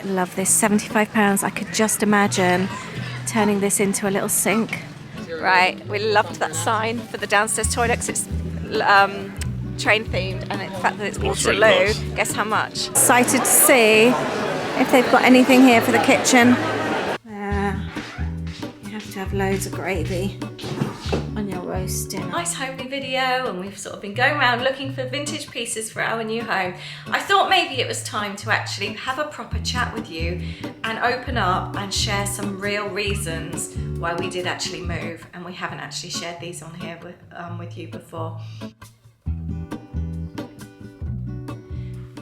love this, £75. I could just imagine turning this into a little sink. Right, we loved that sign for the downstairs toilet because it's train themed, and the fact that it's Waterloo, really guess how much? Excited to see if they've got anything here for the kitchen. You have to have loads of gravy on your roast dinner. Nice homely video, and we've sort of been going around looking for vintage pieces for our new home. I thought maybe it was time to actually have a proper chat with you and open up and share some real reasons why we did actually move, and we haven't actually shared these on here with you before.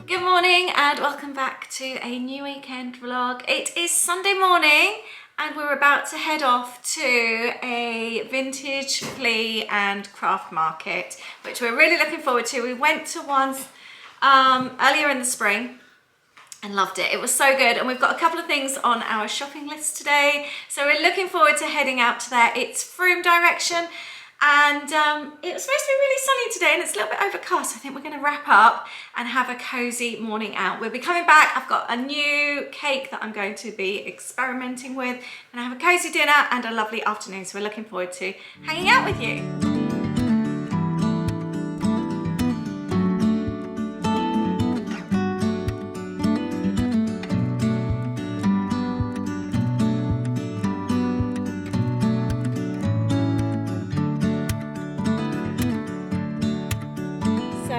Good morning and welcome back to a new weekend vlog. It is Sunday morning and we're about to head off to a vintage flea and craft market, which we're really looking forward to. We went to one earlier in the spring and loved it. It was so good, and we've got a couple of things on our shopping list today. So we're looking forward to heading out to there. It's Frome direction. And it was supposed to be really sunny today, and it's a little bit overcast. I think we're going to wrap up and have a cozy morning out. We'll be coming back. I've got a new cake that I'm going to be experimenting with, and I have a cozy dinner and a lovely afternoon. So we're looking forward to hanging out with you.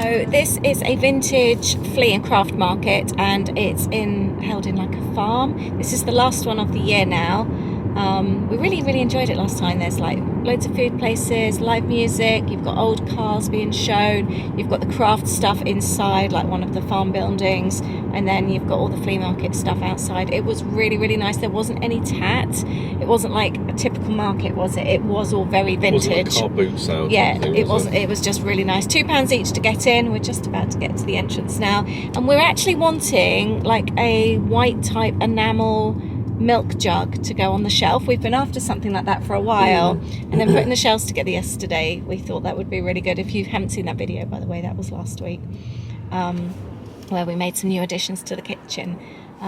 So this is a vintage flea and craft market, and it's held in like a farm. This is the last one of the year now. We really enjoyed it last time. There's like loads of food places, live music, you've got old cars being shown, you've got the craft stuff inside like one of the farm buildings, and then you've got all the flea market stuff outside. It was really nice. There wasn't any tat. It wasn't like a typical market, was it? It was all very vintage. It wasn't like car boot sale. Yeah, it was just really nice. £2 each to get in. We're just about to get to the entrance now, and we're actually wanting like a white type enamel milk jug to go on the shelf. We've been after something like that for a while, and then putting the shelves together yesterday, we thought that would be really good. If you haven't seen that video, by the way, that was last week, where we made some new additions to the kitchen.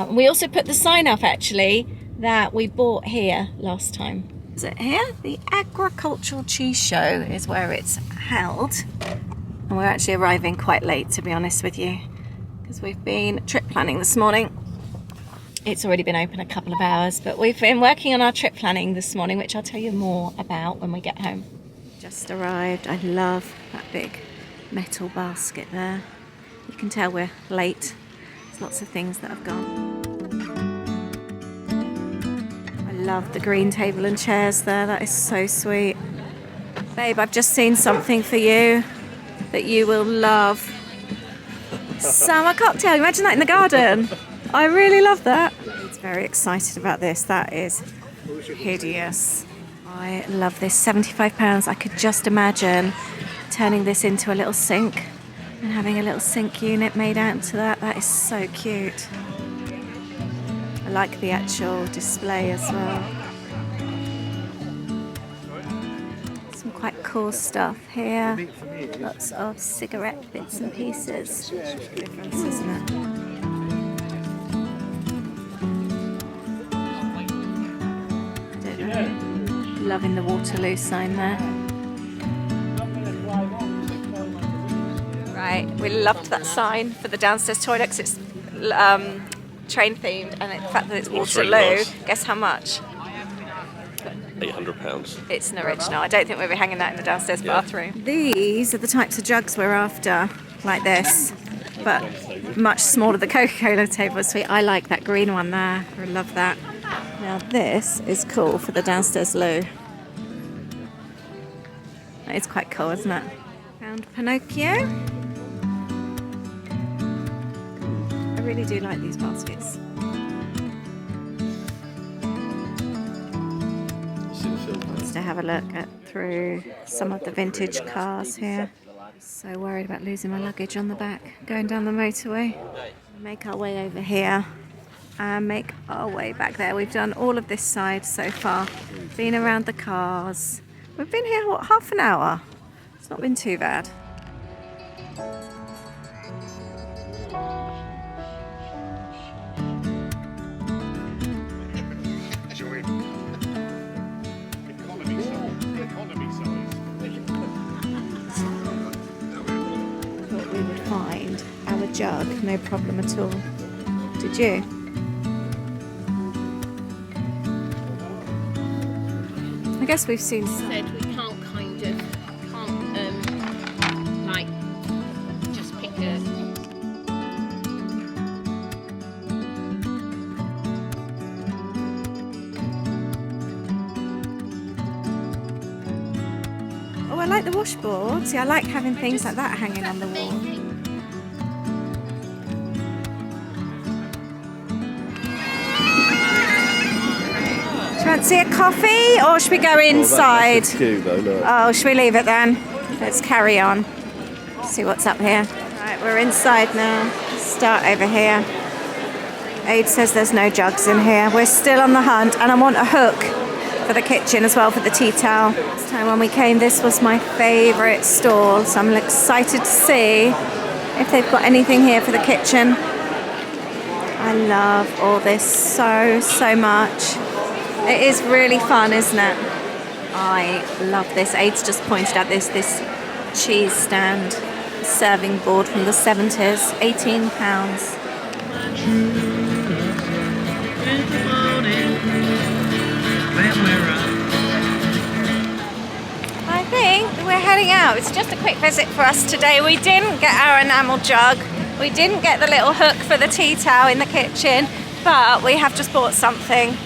We also put the sign up actually that we bought here last time. Is it here? The Agricultural Cheese Show is where it's held, and we're actually arriving quite late, to be honest with you, because we've been trip planning this morning. It's already been open a couple of hours, but we've been working on our trip planning this morning, which I'll tell you more about when we get home. Just arrived. I love that big metal basket there. You can tell we're late. There's lots of things that have gone. I love the green table and chairs there. That is so sweet. Babe, I've just seen something for you that you will love. Summer cocktail. Imagine that in the garden. I really love that. He's very excited about this. That is hideous. I love this, £75. I could just imagine turning this into a little sink and having a little sink unit made out to that. That is so cute. I like the actual display as well. Some quite cool stuff here. Lots of cigarette bits and pieces. Difference, isn't it? Loving the Waterloo sign there. Right, we loved that sign for the downstairs toilet because it's train themed, and the fact that it's Waterloo, really nice. Guess how much? £800. It's an original. I don't think we'll be hanging that in the downstairs bathroom. These are the types of jugs we're after, like this, but much smaller. The Coca-Cola table is sweet. I like that green one there. I love that. Now this is cool for the downstairs loo. That is quite cool, isn't it? Found Pinocchio. I really do like these baskets. Just to have a look through some of the vintage cars here. So worried about losing my luggage on the back going down the motorway. Make our way over here and make our way back there. We've done all of this side so far. Been around the cars. We've been here, what, half an hour? It's not been too bad. jug, no problem at all. Did you? I guess we've seen some. Said we can't like just pick a. Oh, I like the washboard. See, I like having things like that hanging on the wall. Do you fancy a coffee, or should we go inside? That's a queue, though, no. Oh, should we leave it then? Let's carry on. See what's up here. Right, we're inside now. Start over here. Aid says there's no jugs in here. We're still on the hunt, and I want a hook for the kitchen as well, for the tea towel. Last time when we came, this was my favourite stall, so I'm excited to see if they've got anything here for the kitchen. I love all this so much. It is really fun, isn't it? I love this. Aid's just pointed out this cheese stand, serving board from the 70s, £18. I think we're heading out. It's just a quick visit for us today. We didn't get our enamel jug. We didn't get the little hook for the tea towel in the kitchen, but we have just bought something,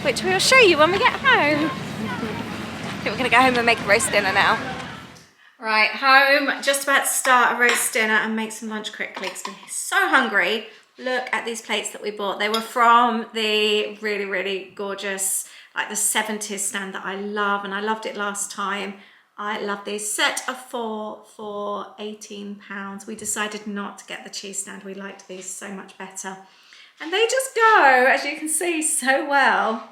which we will show you when we get home. I think we're going to go home and make a roast dinner now. Right, home, just about to start a roast dinner and make some lunch quickly because we're so hungry. Look at these plates that we bought. They were from the really gorgeous, like the 70s stand that I love, and I loved it last time. I love these. Set of 4 for £18. We decided not to get the cheese stand. We liked these so much better. And they just go, as you can see, so well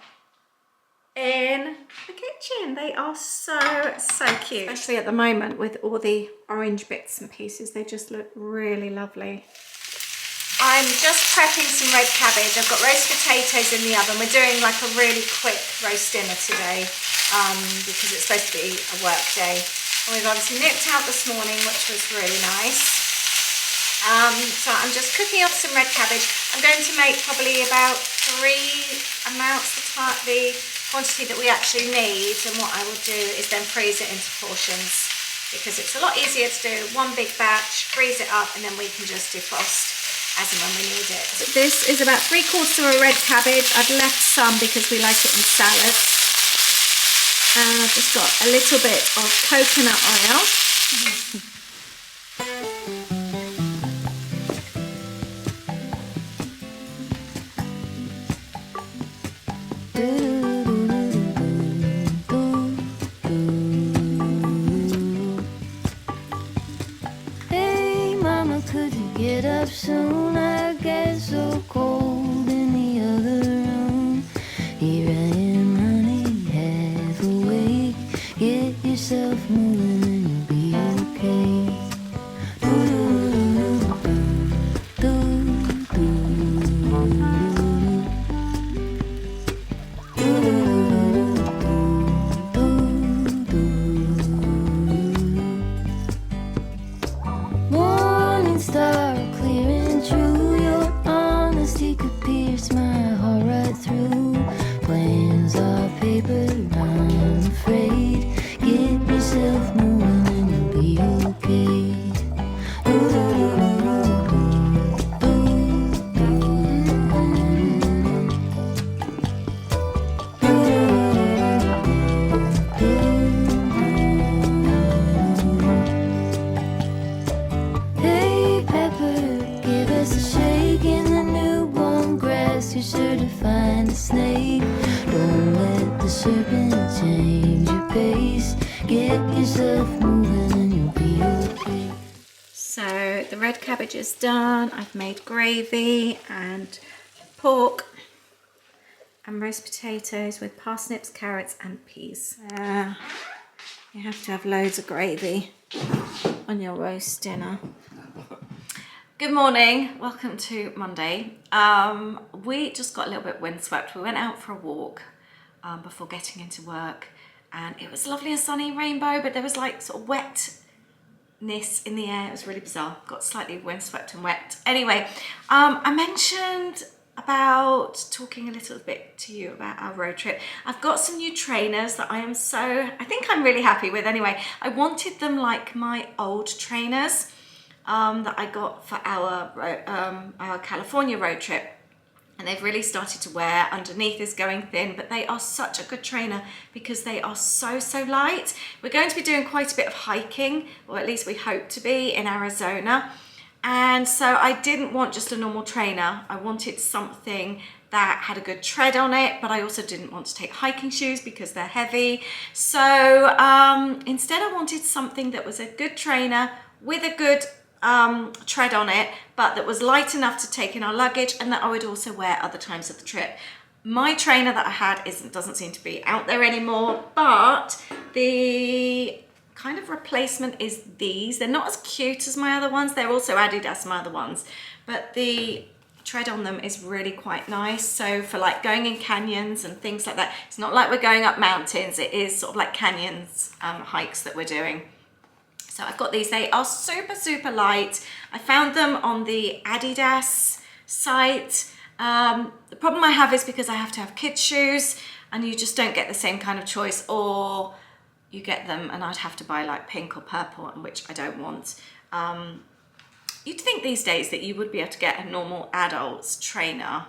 in the kitchen. They are so cute. Especially at the moment with all the orange bits and pieces. They just look really lovely. I'm just prepping some red cabbage. I've got roast potatoes in the oven. We're doing like a really quick roast dinner today because it's supposed to be a work day. And we've obviously nipped out this morning, which was really nice. So I'm just cooking off some red cabbage. I'm going to make probably about 3 amounts the quantity that we actually need, and what I will do is then freeze it into portions because it's a lot easier to do one big batch, freeze it up, and then we can just defrost as and when we need it. So this is about 3/4 of a red cabbage. I've left some because we like it in salads. And I've just got a little bit of coconut oil. Hey mama, could you get up soon? I get so cold in the other room. Here I am running half awake. Get yourself moving and you'll be okay. Morning star, clear and true. Your honesty could pierce my heart right through. Plans are paper, I'm afraid. Get yourself moving and you'll be okay. Hey Pepper, give us a shake in the newborn grass. You're sure to find a snake. Don't let the serpent change your pace. Get yourself moving and you'll be okay. So the red cabbage is done. I've made gravy and pork and roast potatoes with parsnips, carrots and peas. You have to have loads of gravy on your roast dinner. Good morning, welcome to Monday. We just got a little bit windswept. We went out for a walk before getting into work, and it was lovely and sunny, rainbow, but there was like sort of wet in the air. It was really bizarre. Got slightly windswept and wet. Anyway, I mentioned about talking a little bit to you about our road trip. I've got some new trainers that I think I'm really happy with. Anyway, I wanted them like my old trainers that I got for our California road trip. And they've really started to wear. Underneath is going thin, but they are such a good trainer because they are so light. We're going to be doing quite a bit of hiking, or at least we hope to be, in Arizona. And so I didn't want just a normal trainer. I wanted something that had a good tread on it, but I also didn't want to take hiking shoes because they're heavy. So instead I wanted something that was a good trainer with a good tread on it, but that was light enough to take in our luggage and that I would also wear other times of the trip. My trainer that I had doesn't seem to be out there anymore, but the kind of replacement is these. They're not as cute as my other ones. They're also Adidas, my other ones, but the tread on them is really quite nice. So for like going in canyons and things like that, it's not like we're going up mountains. It is sort of like canyons, hikes that we're doing. So I've got these. They are super light. I found them on the Adidas site. The problem I have is because I have to have kids shoes and you just don't get the same kind of choice, or you get them and I'd have to buy like pink or purple, which I don't want. You'd think these days that you would be able to get a normal adult's trainer,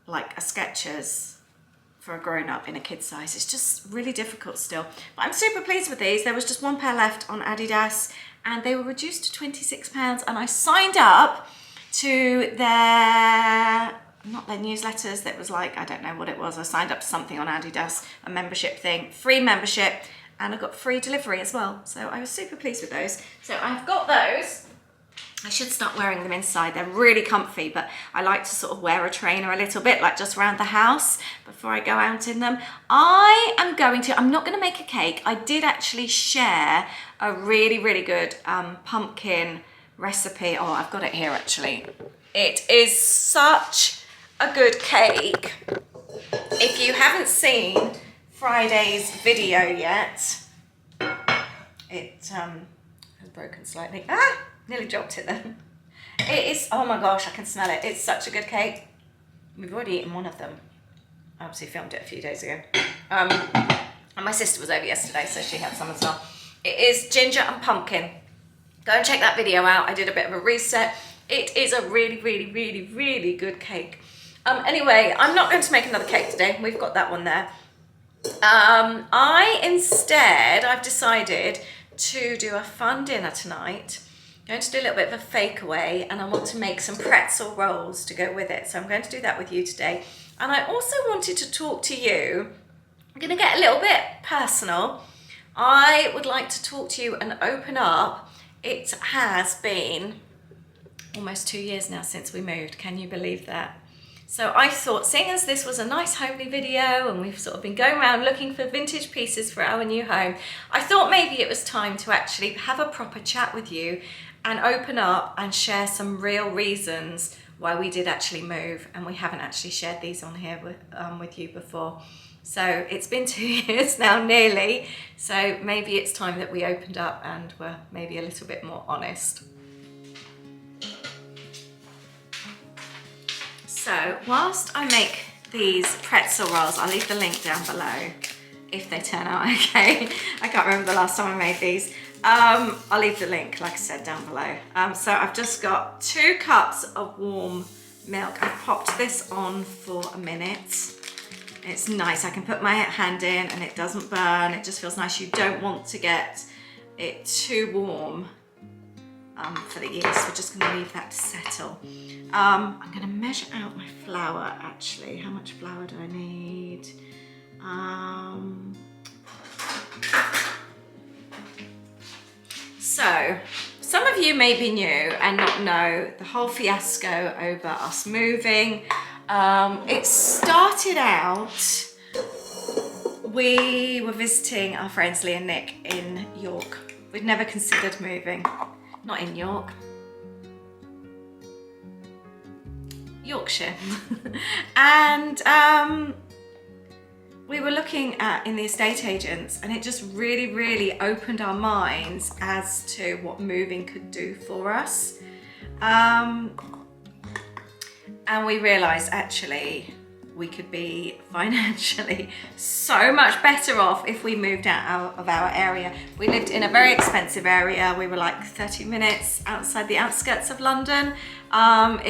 like a Skechers, for a grown-up in a kid size. It's just really difficult still. But I'm super pleased with these. There was just one pair left on Adidas and they were reduced to £26, and I signed up to not their newsletters, that was like, I don't know what it was. I signed up to something on Adidas, a membership thing, free membership, and I got free delivery as well. So I was super pleased with those. So I've got those. I should start wearing them inside. They're really comfy, but I like to sort of wear a trainer a little bit, like just around the house before I go out in them. I'm not going to make a cake. I did actually share a really good pumpkin recipe. Oh, I've got it here actually. It is such a good cake. If you haven't seen Friday's video yet, it has broken slightly. Nearly dropped it then. It is, oh my gosh, I can smell it. It's such a good cake. We've already eaten one of them. I obviously filmed it a few days ago. And my sister was over yesterday, so she had some as well. It is ginger and pumpkin. Go and check that video out. I did a bit of a reset. It is a really good cake. Anyway, I'm not going to make another cake today. We've got that one there. I've decided to do a fun dinner tonight. I'm going to do a little bit of a fake away, and I want to make some pretzel rolls to go with it. So I'm going to do that with you today. And I also wanted to talk to you. I'm going to get a little bit personal. I would like to talk to you and open up. It has been almost 2 years now since we moved. Can you believe that? So I thought, seeing as this was a nice homely video and we've sort of been going around looking for vintage pieces for our new home, I thought maybe it was time to actually have a proper chat with you and open up and share some real reasons why we did actually move. And we haven't actually shared these on here with you before. So it's been 2 years now, nearly. So maybe it's time that we opened up and were maybe a little bit more honest. So whilst I make these pretzel rolls, I'll leave the link down below if they turn out okay. I can't remember the last time I made these. I'll leave the link, like I said, down below. So I've just got 2 cups of warm milk. I've popped this on for a minute. It's nice. I can put my hand in and it doesn't burn. It just feels nice. You don't want to get it too warm for the yeast. We're just going to leave that to settle. I'm going to measure out my flour actually. How much flour do I need? So, some of you may be new and not know the whole fiasco over us moving. It started out, we were visiting our friends Lee and Nick in York. We'd never considered moving. Not in York. Yorkshire. And we were looking at in the estate agents, and it just really opened our minds as to what moving could do for us. And we realized actually we could be financially so much better off if we moved out of our area. We lived in a very expensive area. We were like 30 minutes outside the outskirts of London. On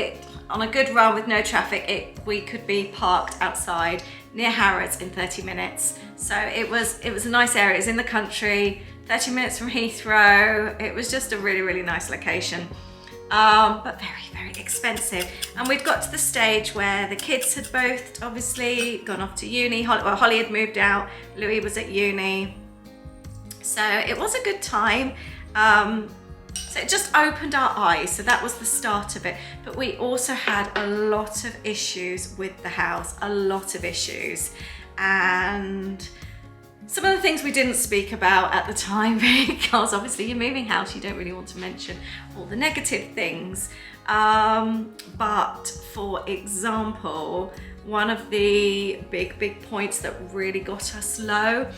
a good run with no traffic, we could be parked outside near Harrods in 30 minutes. So it was a nice area. It was in the country, 30 minutes from Heathrow. It was just a really nice location. But very expensive. And we'd got to the stage where the kids had both obviously gone off to uni. Holly had moved out, Louis was at uni. So it was a good time. So it just opened our eyes. So that was the start of it. But we also had a lot of issues with the house, a lot of issues. And some of the things we didn't speak about at the time, because obviously you're moving house, you don't really want to mention all the negative things. But for example, one of the big points that really got us low,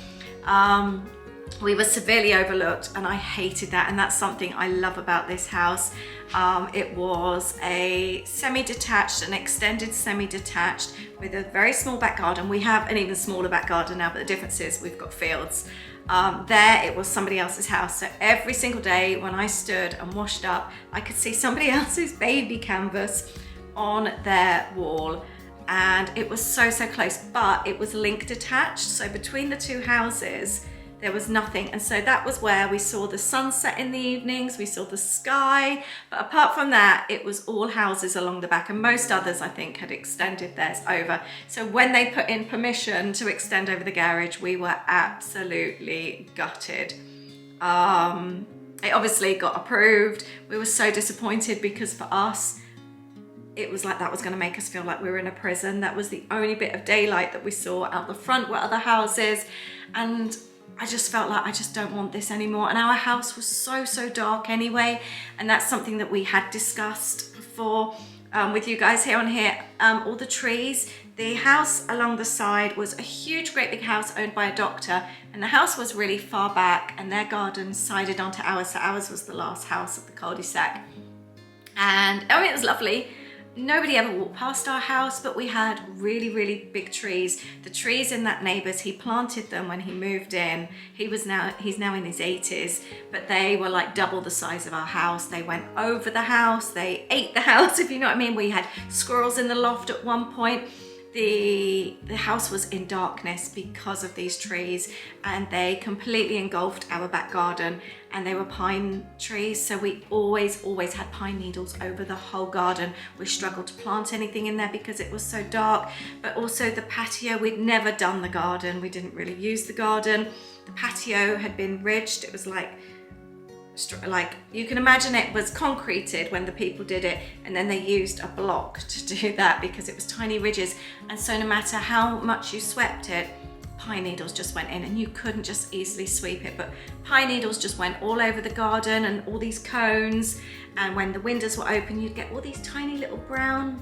we were severely overlooked, and I hated that, and that's something I love about this house. It was a semi-detached, an extended semi-detached with a very small back garden. We have an even smaller back garden now, but the difference is we've got fields. There it was somebody else's house, so every single day when I stood and washed up, I could see somebody else's baby canvas on their wall, and it was so close, but it was link detached, so between the two houses there was nothing. And so that was where we saw the sunset in the evenings, we saw the sky, but apart from that it was all houses along the back, and most others I think had extended theirs over. So when they put in permission to extend over the garage, we were absolutely gutted. It obviously got approved. We were so disappointed because for us it was like that was going to make us feel like we were in a prison. That was the only bit of daylight that we saw. Out the front were other houses, and I just felt like I just don't want this anymore. And our house was so dark anyway, and that's something that we had discussed before with you guys here on here. All the trees, the house along the side was a huge great big house owned by a doctor, and the house was really far back, and their garden sided onto ours, so ours was the last house of the cul-de-sac. And oh, it was lovely. Nobody ever walked past our house, but we had really big trees. The trees in that neighbour's, he planted them when he moved in. He's now in his 80s, but they were like double the size of our house. They went over the house, they ate the house, if you know what I mean. We had squirrels in the loft at one point. The house was in darkness because of these trees, and they completely engulfed our back garden, and they were pine trees, so we always had pine needles over the whole garden. We struggled to plant anything in there because it was so dark. But also the patio, we'd never done the garden, we didn't really use the garden. The patio had been ridged. It was like you can imagine it was concreted when the people did it, and then they used a block to do that because it was tiny ridges, and so no matter how much you swept it, pine needles just went in, and you couldn't just easily sweep it, but pine needles just went all over the garden and all these cones. And when the windows were open, you'd get all these tiny little brown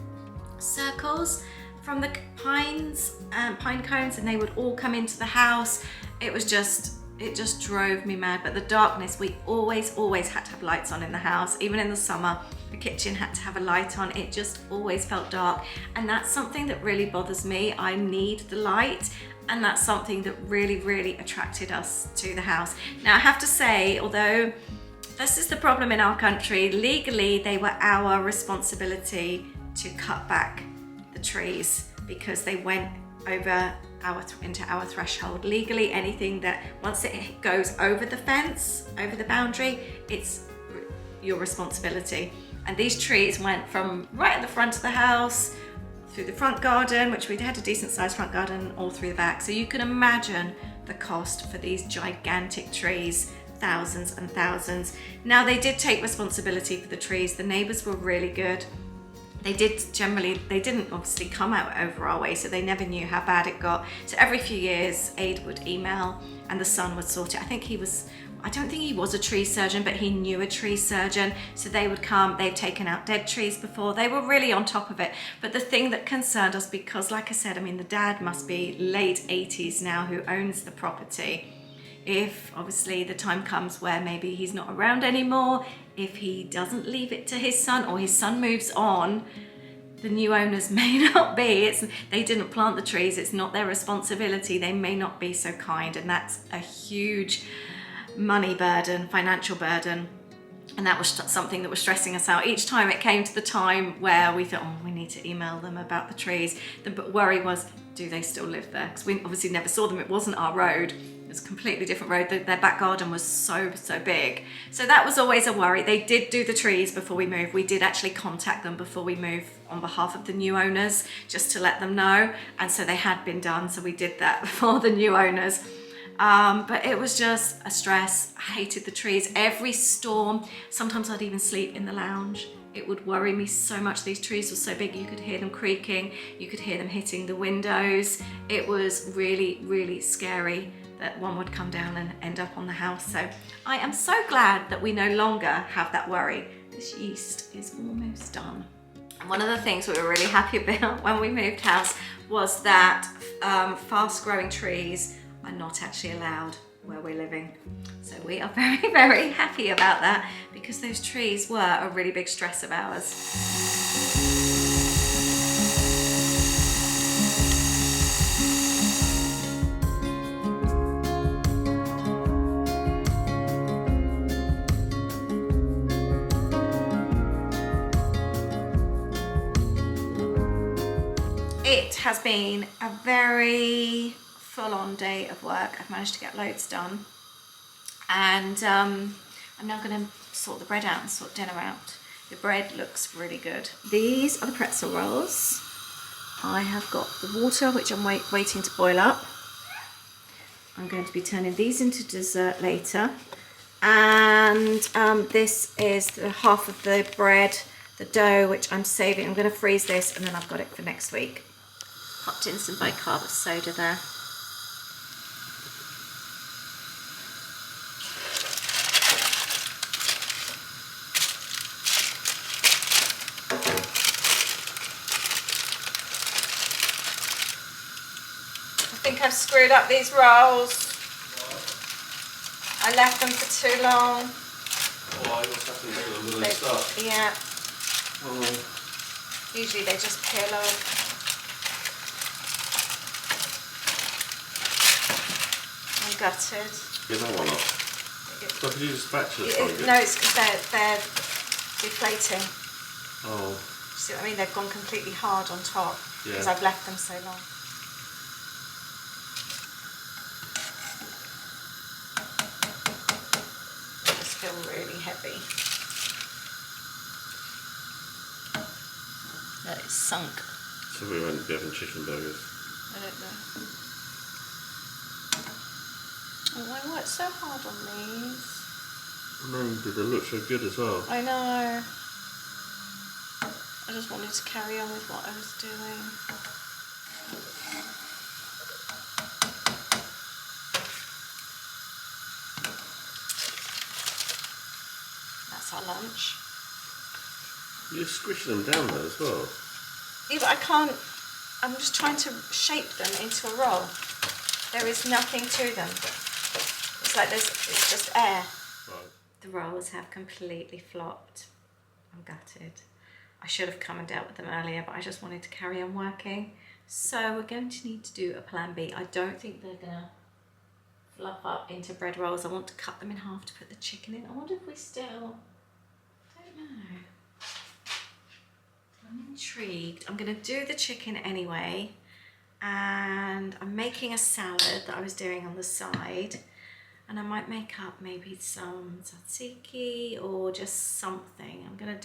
circles from the pine cones, and they would all come into the house. It just drove me mad. But the darkness, we always had to have lights on in the house. Even in the summer, the kitchen had to have a light on. It just always felt dark, and that's something that really bothers me. I need the light, and that's something that really attracted us to the house. Now I have to say, although this is the problem in our country, legally they were our responsibility to cut back the trees because they went over into our threshold. Legally, anything that once it goes over the fence, over the boundary, it's your responsibility. And these trees went from right at the front of the house, through the front garden, which we had a decent sized front garden, all through the back. So you can imagine the cost for these gigantic trees, thousands and thousands. Now they did take responsibility for the trees. The neighbours were really good. They didn't obviously come out over our way, so they never knew how bad it got. So every few years, Aid would email and the son would sort it. I think he was I don't think he was a tree surgeon, but he knew a tree surgeon. So they would come, they've taken out dead trees before. They were really on top of it. But the thing that concerned us, because like I said, I mean, the dad must be late 80s now who owns the property. If obviously the time comes where maybe he's not around anymore, if he doesn't leave it to his son or his son moves on, the new owners may not be. They didn't plant the trees, it's not their responsibility. They may not be so kind, and that's a huge money burden, financial burden. And that was something that was stressing us out. Each time it came to the time where we thought, oh, we need to email them about the trees. The worry was, do they still live there? Because we obviously never saw them. It wasn't our road. It was a completely different road. Their back garden was so big. So that was always a worry. They did do the trees before we moved. We did actually contact them before we moved on behalf of the new owners, just to let them know. And so they had been done. So we did that before the new owners. But it was just a stress. I hated the trees. Every storm, sometimes I'd even sleep in the lounge. It would worry me so much. These trees were so big, you could hear them creaking, you could hear them hitting the windows. It was really scary that one would come down and end up on the house. So I am so glad that we no longer have that worry. This yeast is almost done. And one of the things we were really happy about when we moved house was that fast growing trees are not actually allowed where we're living. So we are very happy about that, because those trees were a really big stress of ours. It has been a very full-on day of work. I've managed to get loads done, and I'm now going to sort the bread out and sort dinner out. The bread looks really good. These are the pretzel rolls. I have got the water, which I'm waiting to boil up. I'm going to be turning these into dessert later, and this is the half of the bread, the dough, which I'm saving. I'm going to freeze this, and then I've got it for next week. Popped in some bicarbonate soda there. I think I've screwed up these rolls. I left them for too long. Why? What's happening to them? Will they start? Yeah. Oh. Usually they just peel off. I'm gutted. Get that one off. So could you just spatula it? No, it's because they're deflating. Oh. See what I mean? They've gone completely hard on top because I've left them so long. They just feel really heavy. That is sunk. So we won't be having chicken burgers. I don't know. Oh, I worked so hard on these. No, you did. They look so good as well. I know. I just wanted to carry on with what I was doing. That's our lunch. You're squishing them down there as well. Yeah, but I can't. I'm just trying to shape them into a roll. There is nothing to them. It's like it's just air. Right. The rolls have completely flopped. I'm gutted. I should have come and dealt with them earlier, but I just wanted to carry on working. So we're going to need to do a plan B. I don't think they're gonna fluff up into bread rolls. I want to cut them in half to put the chicken in. I wonder if we still, I don't know. I'm intrigued. I'm gonna do the chicken anyway. And I'm making a salad that I was doing on the side. And I might make up maybe some tzatziki or just something. I'm gonna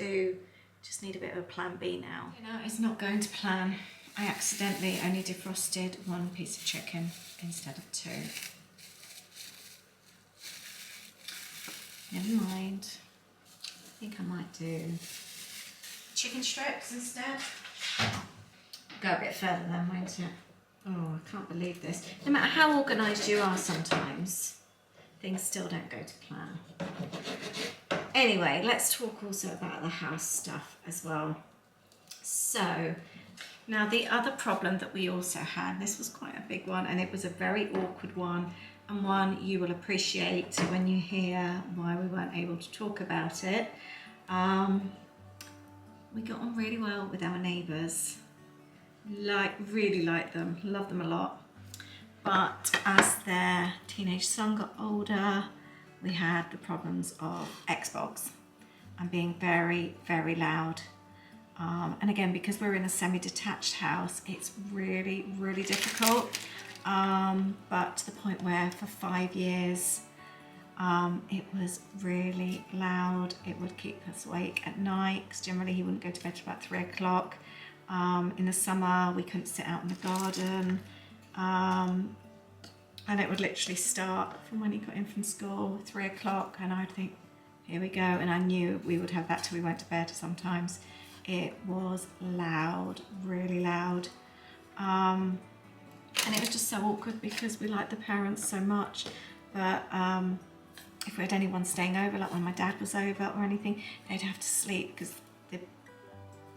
just need a bit of a plan B now. You know, it's not going to plan. I accidentally only defrosted one piece of chicken instead of two. Never mind. I think I might do chicken strips instead. Go a bit further then, won't it? Oh, I can't believe this. No matter how organised you are sometimes, things still don't go to plan. Anyway, let's talk also about the house stuff as well. So now the other problem that we also had, this was quite a big one, and it was a very awkward one, and one you will appreciate when you hear why we weren't able to talk about it. We got on really well with our neighbours, really liked them, loved them a lot. But as their teenage son got older, we had the problems of Xbox and being very, very loud. And again, because we're in a semi-detached house, it's really, really difficult. But to the point where for 5 years, it was really loud. It would keep us awake at night, because generally he wouldn't go to bed till about 3 o'clock. In the summer, we couldn't sit out in the garden. And it would literally start from when he got in from school, 3 o'clock, and I'd think, here we go. And I knew we would have that till we went to bed sometimes. It was loud, really loud. And it was just so awkward because we liked the parents so much. But if we had anyone staying over, like when my dad was over or anything, they'd have to sleep because the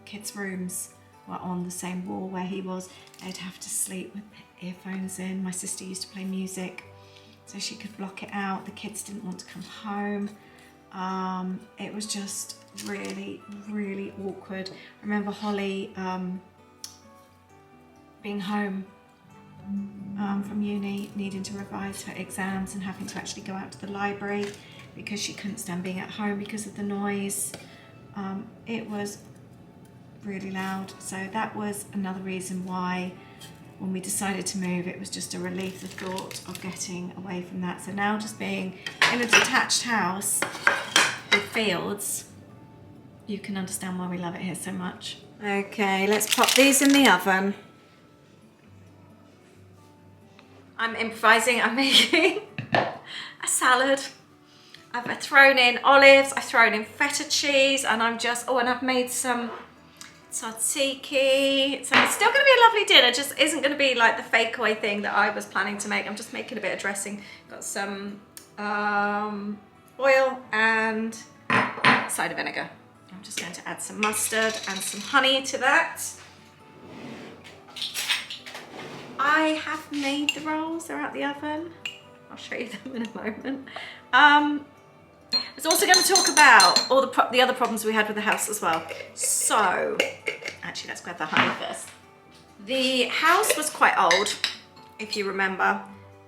kids' rooms were on the same wall where he was. They'd have to sleep with earphones in. My sister used to play music so she could block it out. The kids didn't want to come home. It was just really, really awkward. I remember Holly being home from uni, needing to revise her exams and having to actually go out to the library because she couldn't stand being at home because of the noise. It was really loud. So that was another reason why when we decided to move, it was just a relief, the thought of getting away from that. So now just being in a detached house with fields, you can understand why we love it here so much. Okay, let's pop these in the oven. I'm improvising, I'm making a salad. I've thrown in olives, I've thrown in feta cheese, and I'm just, and I've made some tzatziki. So it's still going to be a lovely dinner, just isn't going to be like the fake away thing that I was planning to make. I'm just making a bit of dressing. Got some oil and cider vinegar. I'm just going to add some mustard and some honey to that. I have made the rolls, they're out the oven. I'll show you them in a moment. I was also going to talk about all the other problems we had with the house as well. So, actually let's grab the honey first. The house was quite old, if you remember,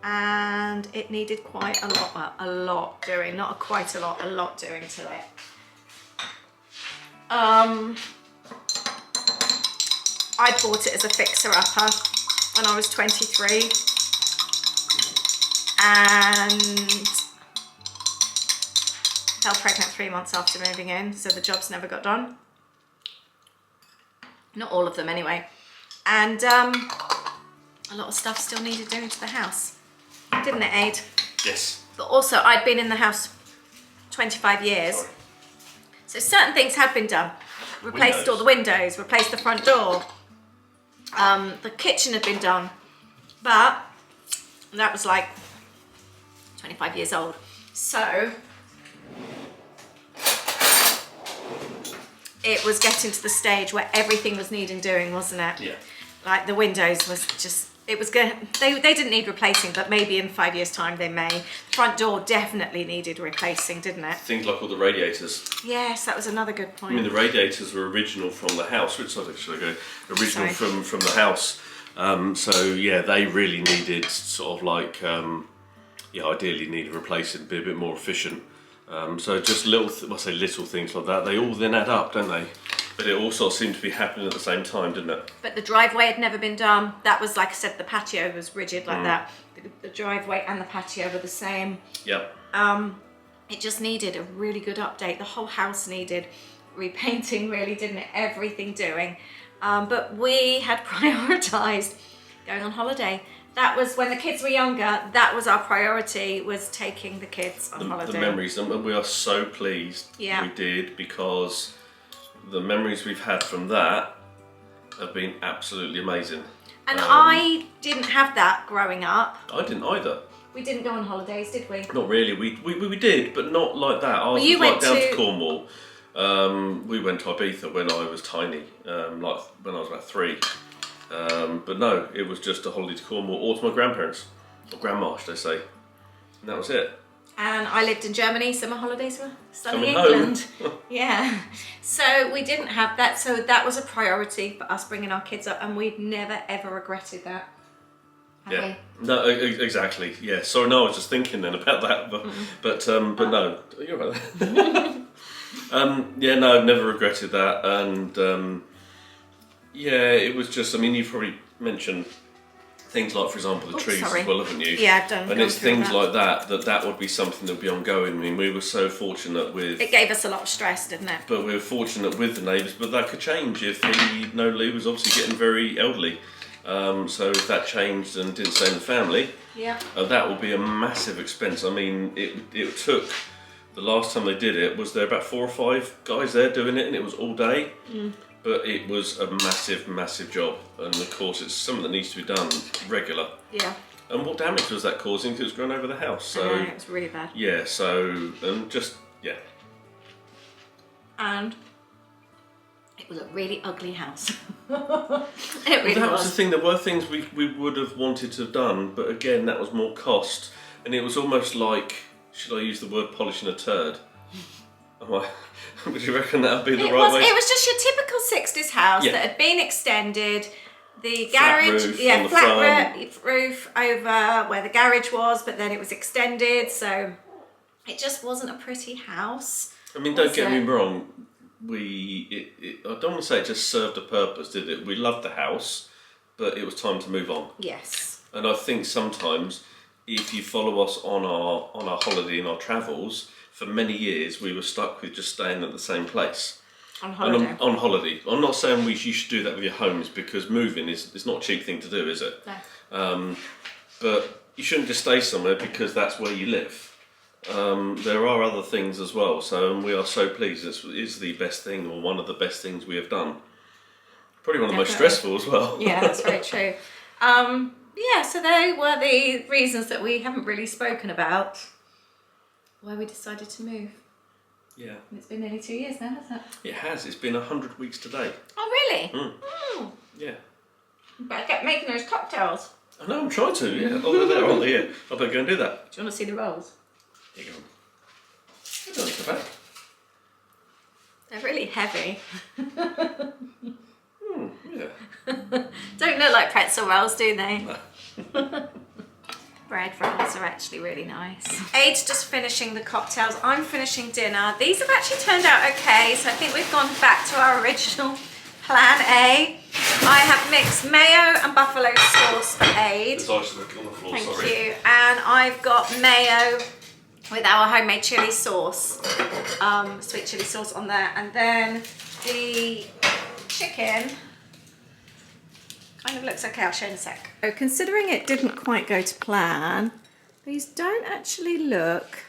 and it needed quite a lot, well, a lot doing, not quite a lot doing to it. I bought it as a fixer-upper when I was 23, and fell pregnant 3 months after moving in, so the jobs never got done. Not all of them anyway. And a lot of stuff still needed doing to the house. Didn't it, Aid? Yes. But also, I'd been in the house 25 years. Sorry. So certain things had been done. Replaced all the windows, replaced the front door. The kitchen had been done. But that was like 25 years old. So it was getting to the stage where everything was needing doing, wasn't it? Yeah. Like the windows was just, it was good. They didn't need replacing, but maybe in 5 years' time they may. Front door definitely needed replacing, didn't it? Things like all the radiators. Yes, that was another good point. I mean, the radiators were original from the house. Which side should I go? Original from the house. So yeah, they really needed sort of like, ideally needed replacing, be a bit more efficient. So just little things like that. They all then add up, don't they? But it also seemed to be happening at the same time, didn't it? But the driveway had never been done. That was, like I said, the patio was rigid like that. The driveway and the patio were the same. Yep. It just needed a really good update. The whole house needed repainting, really, didn't it? Everything doing. But we had prioritised going on holiday. That was when the kids were younger. That was our priority, was taking the kids on holiday. The memories, and we are so pleased we did, because the memories we've had from that have been absolutely amazing. And I didn't have that growing up. I didn't either. We didn't go on holidays, did we? Not really. We did, but not like that. Ours you was went down to to- Cornwall. We went to Ibiza when I was tiny, like when I was about 3. But no, it was just a holiday to Cornwall or to my grandparents, or grandma, should I say. And that was it. And I lived in Germany, so my holidays were sunny Coming England. Yeah. So we didn't have that. So that was a priority for us bringing our kids up, and we've never ever regretted that. Have Yeah. we? No, exactly. Yeah. Sorry, no, I was just thinking then about that, but no, you're right. Yeah, no, I've never regretted that, and yeah, it was just. I mean, you've probably mentioned things like, for example, the trees sorry. as well, haven't you? Yeah, I've done. And it's things like that would be something that would be ongoing. I mean, we were so fortunate with. It gave us a lot of stress, didn't it? But we were fortunate with the neighbours, but that could change if Lee was obviously getting very elderly. So if that changed and didn't stay in the family, Yeah. that would be a massive expense. I mean, it took. The last time they did it was there about 4 or 5 guys there doing it, and it was all day. But it was a massive, massive job, and of course it's something that needs to be done regular. Yeah. And what damage was that causing? Because it was going over the house. So I know, it was really bad. yeah, so and just yeah. And it was a really ugly house. It really That was the was. thing. There were things we would have wanted to have done, but again, that was more cost, and it was almost like, should I use the word polishing a turd? Would you reckon that would be the right way? It was just your typical 60s house Yeah. that had been extended. The Flat garage, roof on the flat front. roof over where the garage was, but then it was extended, so it just wasn't a pretty house. I mean, don't was get me it? wrong. I don't want to say it just served a purpose, did it? We loved the house, but it was time to move on. Yes. And I think sometimes, if you follow us on our holiday and our travels, for many years we were stuck with just staying at the same place. On holiday. And on holiday. I'm not saying you should do that with your homes, because moving is not a cheap thing to do, is it? No. But you shouldn't just stay somewhere because that's where you live. There are other things as well, and we are so pleased. This is the best thing, or one of the best things we have done. Probably one of the most Definitely. stressful as well. Yeah, that's very true. Yeah, so they were the reasons that we haven't really spoken about why we decided to move. Yeah. And it's been nearly 2 years now, hasn't it? It has. It's been 100 weeks today. Oh, really? Mm. Yeah. Better get making those cocktails. I know, I'm trying to, yeah. Oh, they're there, aren't they? Yeah. I better go and do that. Do you want to see the rolls? Here you go. They're not so bad. They're really heavy. Yeah. Don't look like pretzel rolls, do they? No. Bread rolls are actually really nice. Aid's just finishing the cocktails. I'm finishing dinner. These have actually turned out okay, so I think we've gone back to our original plan A. I have mixed mayo and buffalo sauce for Aid. There's ice on the floor, Thank sorry. you. And I've got mayo with our homemade chili sauce, sweet chili sauce on there. And then the chicken kind of looks okay. I'll show you in a sec. So considering it didn't quite go to plan, these don't actually look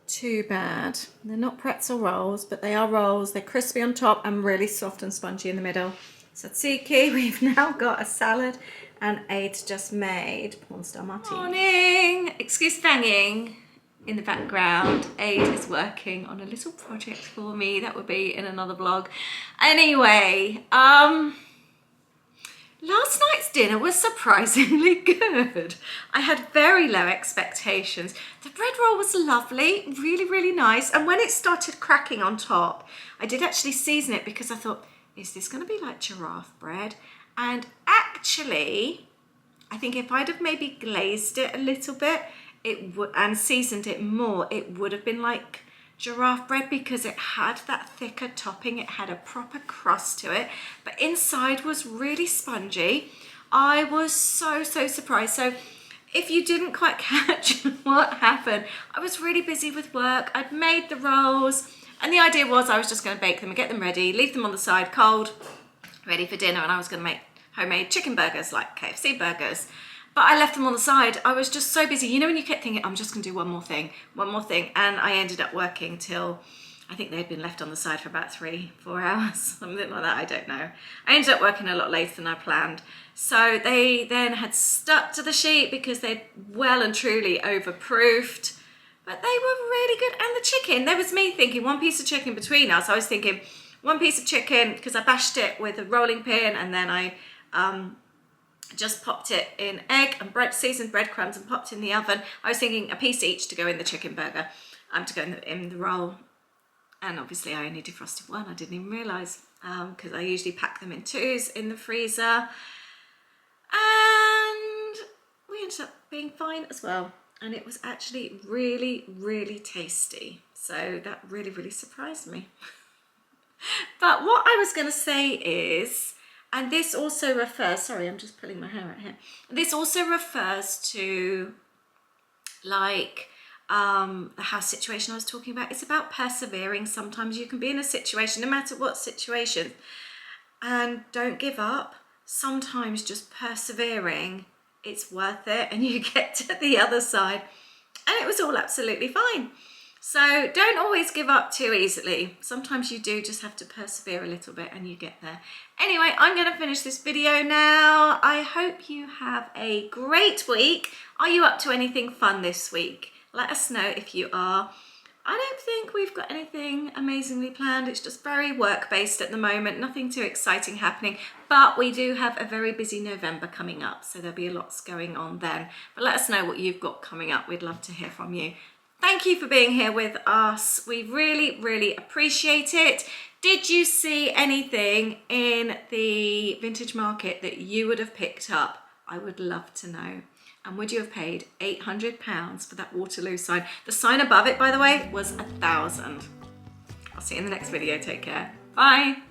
too bad. They're not pretzel rolls, but they are rolls. They're crispy on top and really soft and spongy in the middle. Tzatziki, we've now got a salad, and Aid's just made porn star martini. Morning! Excuse banging in the background. Aid is working on a little project for me. That would be in another vlog. Anyway, last night's dinner was surprisingly good. I had very low expectations. The bread roll was lovely, really, really nice. And when it started cracking on top, I did actually season it because I thought, is this going to be like giraffe bread? And actually, I think if I'd have maybe glazed it a little bit, and seasoned it more, it would have been like giraffe bread, because it had that thicker topping. It had a proper crust to it, but inside was really spongy. I was so surprised. So if you didn't quite catch what happened, I was really busy with work. I'd made the rolls, and the idea was I was just going to bake them and get them ready, leave them on the side cold, ready for dinner, and I was going to make homemade chicken burgers, like KFC burgers. But I left them on the side. I was just so busy. You know when you kept thinking, I'm just going to do one more thing, and I ended up working till I think they'd been left on the side for about 3-4 hours, something like that, I don't know. I ended up working a lot later than I planned. So they then had stuck to the sheet because they'd well and truly overproofed, but they were really good. And the chicken, there was me thinking 1 piece of chicken between us. I was thinking 1 piece of chicken, because I bashed it with a rolling pin, and then I just popped it in egg and seasoned breadcrumbs and popped in the oven. I was thinking a piece each to go in the chicken burger, to go in the roll. And obviously I only defrosted 1, I didn't even realise, because I usually pack them in 2s in the freezer. And we ended up being fine as well. And it was actually really, really tasty. So that really, really surprised me. But what I was going to say is, and this also refers, sorry, I'm just pulling my hair out here. This also refers to like the house situation I was talking about. It's about persevering. Sometimes you can be in a situation, no matter what situation, and don't give up. Sometimes just persevering, it's worth it, and you get to the other side, and it was all absolutely fine. So don't always give up too easily. Sometimes you do just have to persevere a little bit and you get there. Anyway, I'm going to finish this video now. I hope you have a great week. Are you up to anything fun this week? Let us know if you are. I don't think we've got anything amazingly planned. It's just very work-based at the moment. Nothing too exciting happening. But we do have a very busy November coming up, so there'll be lots going on then. But let us know what you've got coming up. We'd love to hear from you. Thank you for being here with us. We really, really appreciate it. Did you see anything in the vintage market that you would have picked up? I would love to know. And would you have paid £800 for that Waterloo sign? The sign above it, by the way, was 1,000. I'll see you in the next video. Take care. Bye.